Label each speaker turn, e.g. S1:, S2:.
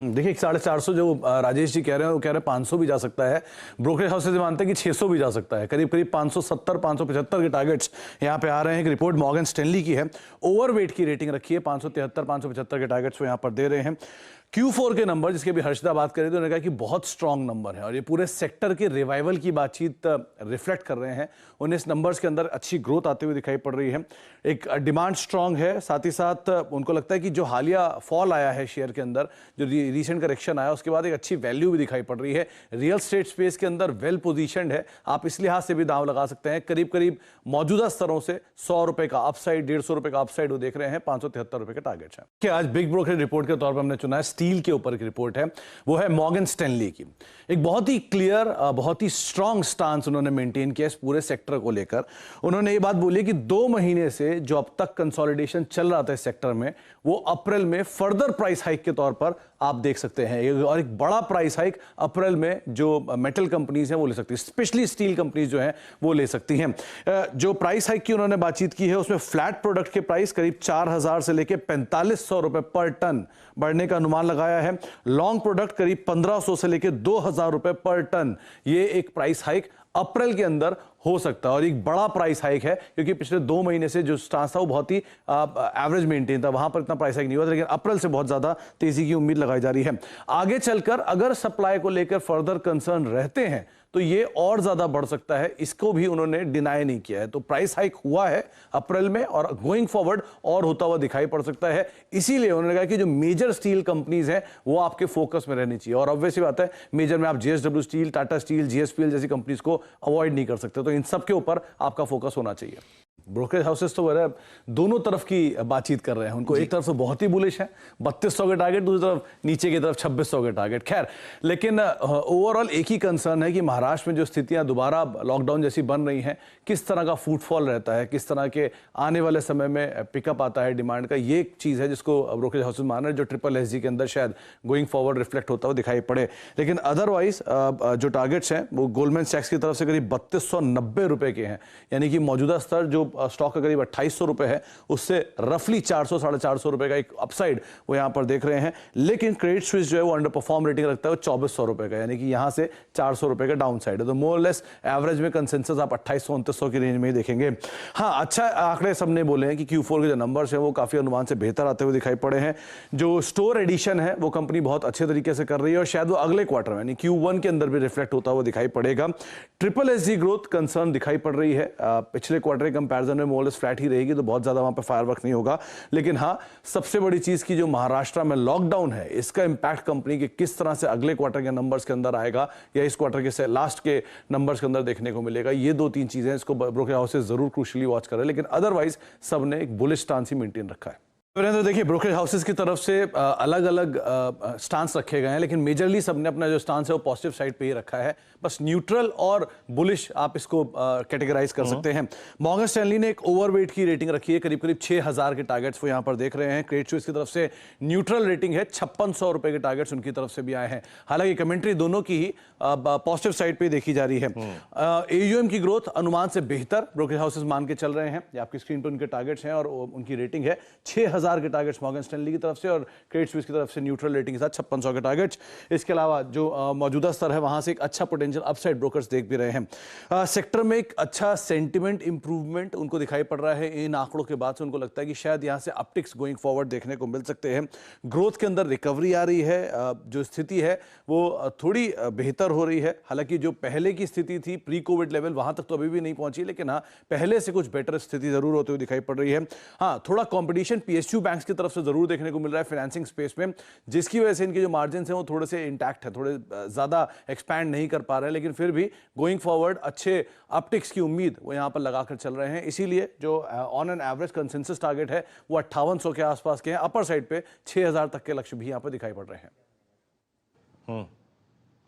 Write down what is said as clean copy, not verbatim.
S1: देखिए 450 जो राजेश जी कह रहे हैं वो कह रहे हैं 500 भी जा सकता है। ब्रोकरेज हाउसेज मानते हैं कि 600 भी जा सकता है। करीब करीब 570 575 के टारगेट्स यहाँ पे आ रहे हैं। एक रिपोर्ट मॉर्गन स्टैनली की है, ओवरवेट की रेटिंग रखी है, 573 575 के टारगेट्स वो यहाँ पर दे रहे हैं। Q4 के नंबर जिसके भी हर्षिता बात करें तो उन्होंने कहा कि बहुत स्ट्रॉन्ग नंबर है और ये पूरे सेक्टर के रिवाइवल की बातचीत रिफ्लेक्ट कर रहे हैं। उन्हें इस नंबर्स के अंदर अच्छी ग्रोथ आते हुए दिखाई पड़ रही है। एक डिमांड स्ट्रॉन्ग है, साथ ही साथ उनको लगता है कि जो हालिया फॉल आया है शेयर के अंदर, जो रिसेंट करेक्शन आया उसके बाद एक अच्छी वैल्यू भी दिखाई पड़ रही है। रियल स्टेट स्पेस के अंदर वेल पोजिशनड है, आप इस लिहाज से भी दांव लगा सकते हैं। करीब करीब मौजूदा स्तरों से 100 रुपए का अपसाइड, 150 रुपए का अपसाइड वो देख रहे हैं। 573 रुपए के टारगेट है कि आज बिग ब्रोकरेज रिपोर्ट के तौर पर हमने चुना है स्टील के ऊपर की रिपोर्ट है, वो है मॉर्गन स्टैनली की। एक बहुत ही क्लियर, बहुत ही स्ट्रांग स्टांस उन्होंने मेंटेन किया इस पूरे सेक्टर को लेकर। उन्होंने ये बात बोली कि 2 महीने से जो अब तक कंसोलिडेशन चल रहा था इस सेक्टर में, वो अप्रैल में फर्दर प्राइस हाइक के तौर पर आप देख सकते हैं। और एक बड़ा प्राइस हाइक अप्रैल में जो मेटल कंपनीज हैं वो ले सकती है, स्पेशली स्टील कंपनीज जो हैं वो ले सकती हैं। जो प्राइस हाइक की उन्होंने बातचीत की है उसमें फ्लैट प्रोडक्ट के प्राइस करीब 4000 से लेकर 4500 रुपए पर टन बढ़ने का अनुमान लगाया है। लॉन्ग प्रोडक्ट करीब 1500 से लेकर 2000 रुपए पर टन, ये एक प्राइस हाइक अप्रैल के अंदर हो सकता है और एक बड़ा प्राइस हाइक है क्योंकि पिछले 2 महीने से जो स्टांस था वो बहुत ही एवरेज मेंटेन था, वहां पर इतना प्राइस हाइक नहीं हुआ था, लेकिन अप्रैल से बहुत ज्यादा तेजी की उम्मीद लगाई जा रही है। आगे चलकर अगर सप्लाई को लेकर फर्दर कंसर्न रहते हैं तो ये और ज्यादा बढ़ सकता है, इसको भी उन्होंने डिनाई नहीं किया है। तो प्राइस हाइक हुआ है अप्रैल में और गोइंग फॉरवर्ड और होता हुआ दिखाई पड़ सकता है। इसीलिए उन्होंने कहा कि जो मेजर स्टील कंपनीज हैं वो आपके फोकस में रहनी चाहिए और ऑब्वियस बात है मेजर में आप JSW steel, Tata steel, GSPL जैसी कंपनीज को अवॉइड नहीं कर सकते। तो इन सब के ऊपर आपका फोकस होना चाहिए। ब्रोकरेज हाउसेस तो वह दोनों तरफ की बातचीत कर रहे हैं। उनको एक तरफ से बहुत ही बुलिश है, 3200 के टारगेट, दूसरी तरफ नीचे की तरफ 2600 के टारगेट। खैर, लेकिन ओवरऑल एक ही कंसर्न है कि महाराष्ट्र में जो स्थितियां दोबारा लॉकडाउन जैसी बन रही हैं, किस तरह का फुटफॉल रहता है, किस तरह के आने वाले समय में पिकअप आता है डिमांड का, ये एक चीज़ है जिसको ब्रोकरेज हाउसेस मान रहे हैं, जो SSSG के अंदर शायद गोइंग फॉरवर्ड रिफ्लेक्ट होता हुआ दिखाई पड़े। लेकिन अदरवाइज जो टारगेट्स हैं वो गोल्डमैन सैक्स की तरफ से करीब 3290 रुपए के हैं, यानी कि मौजूदा स्तर जो स्टॉक का करीब 2800 रुपए है उससे रफली 400 450 रुपए का एक अपसाइड वो यहां पर देख रहे हैं। लेकिन क्रेडिट स्विस जो है वो अंडर परफॉर्म रेटिंग रखता है, वो 2400 रुपए का, यानी कि यहां से 400 रुपए का डाउन साइड है। तो मोर लेस एवरेज में कंसेंसस आप 2800 2900 की रेंज में ही देखेंगे। हाँ, अच्छा आंकड़े सबने बोले हैं कि Q4 के जो नंबर्स हैं वो काफी अनुमान से बेहतर आते हुए दिखाई पड़े हैं। जो स्टोर एडिशन है वो कंपनी बहुत अच्छे तरीके से कर रही है और शायद वो अगले क्वार्टर में यानी Q1 के अंदर भी रिफ्लेक्ट होता हुआ दिखाई पड़ेगा। SSSG ग्रोथ कंसर्न दिखाई पड़ रही है, पिछले क्वार्टर के कंपैरिजन में मोरलेस फ्लैट ही रहेगी, तो बहुत ज्यादा वहां पे फायरवर्क नहीं होगा। लेकिन हाँ, सबसे बड़ी चीज की जो महाराष्ट्र में लॉकडाउन है इसका इंपैक्ट कंपनी के किस तरह से अगले क्वार्टर के नंबर्स के अंदर आएगा या इस क्वार्टर के लास्ट के नंबर्स के अंदर देखने को मिलेगा, ये 2-3 चीजें इसको ब्रोकरेज हाउसेस जरूर क्रूशियली वॉच कर रहे हैं। लेकिन अदरवाइज सबने एक बुलिश स्टांस ही मेंटेन रखा है। तो देखिए ब्रोकरेज हाउसेस की तरफ से अलग अलग स्टांस रखे गए हैं, लेकिन मेजरली सबने अपना जो स्टांस है वो पॉजिटिव साइड पे ही रखा है। बस न्यूट्रल और बुलिश आप इसको कैटेगराइज कर सकते हैं। मॉर्गन स्टैनली ने एक ओवरवेट की रेटिंग रखी है, करीब करीब 6000 के टारगेट्स वो यहां पर देख रहे हैं। क्रेडिट स्विस की तरफ से न्यूट्रल रेटिंग है, 5600 रुपए के टारगेट्स उनकी तरफ से भी आए हैं। हालांकि कमेंट्री दोनों की ही पॉजिटिव साइड पे देखी जा रही है। AUM की ग्रोथ अनुमान से बेहतर ब्रोकरेज हाउसेस मान के चल रहे हैं। ये आपकी स्क्रीन पर उनके टारगेट्स हैं और उनकी रेटिंग है 6000 के टारगेट्स मॉर्गन स्टैनली की तरफ से और क्रेडिट स्विस की तरफ से न्यूट्रल रेटिंग के साथ 5600 के टारगेट्स। इसके अलावा जो मौजूदा स्तर है वहां से एक अच्छा पोटेंशियल अपसाइड ब्रोकर्स देख भी रहे हैं। सेक्टर में एक अच्छा सेंटिमेंट इंप्रूवमेंट उनको दिखाई पड़ रहा है। इन आंकड़ों के बाद से उनको लगता है कि शायद यहां से अपटिक्स गोइंग फॉरवर्ड देखने को मिल सकते हैं। ग्रोथ के अंदर रिकवरी आ रही है, जो स्थिति है वो थोड़ी बेहतर हो रही है। हालांकि जो पहले की स्थिति थी प्री कोविड लेवल वहां तक तो अभी भी नहीं पहुंची, लेकिन हाँ पहले से कुछ बेटर स्थिति जरूर होते हुए दिखाई पड़ रही है। हाँ, थोड़ा कंपटीशन PSU बैंक्स की तरफ से जरूर देखने को मिल रहा है फाइनेंसिंग स्पेस में, जिसकी वजह से इनके जो मार्जिन हैं वो थोड़े से इंटैक्ट है, थोड़े ज्यादा एक्सपैंड नहीं कर पा रहे हैं। लेकिन फिर भी गोइंग फॉरवर्ड अच्छे अपटिक्स की उम्मीद वो यहां पर लगाकर चल रहे हैं। इसीलिए जो on an average consensus target है वो 5800 के आसपास के हैं। अपर साइड पे 6000 तक के लक्ष्य भी यहां पर दिखाई पड़ रहे हैं।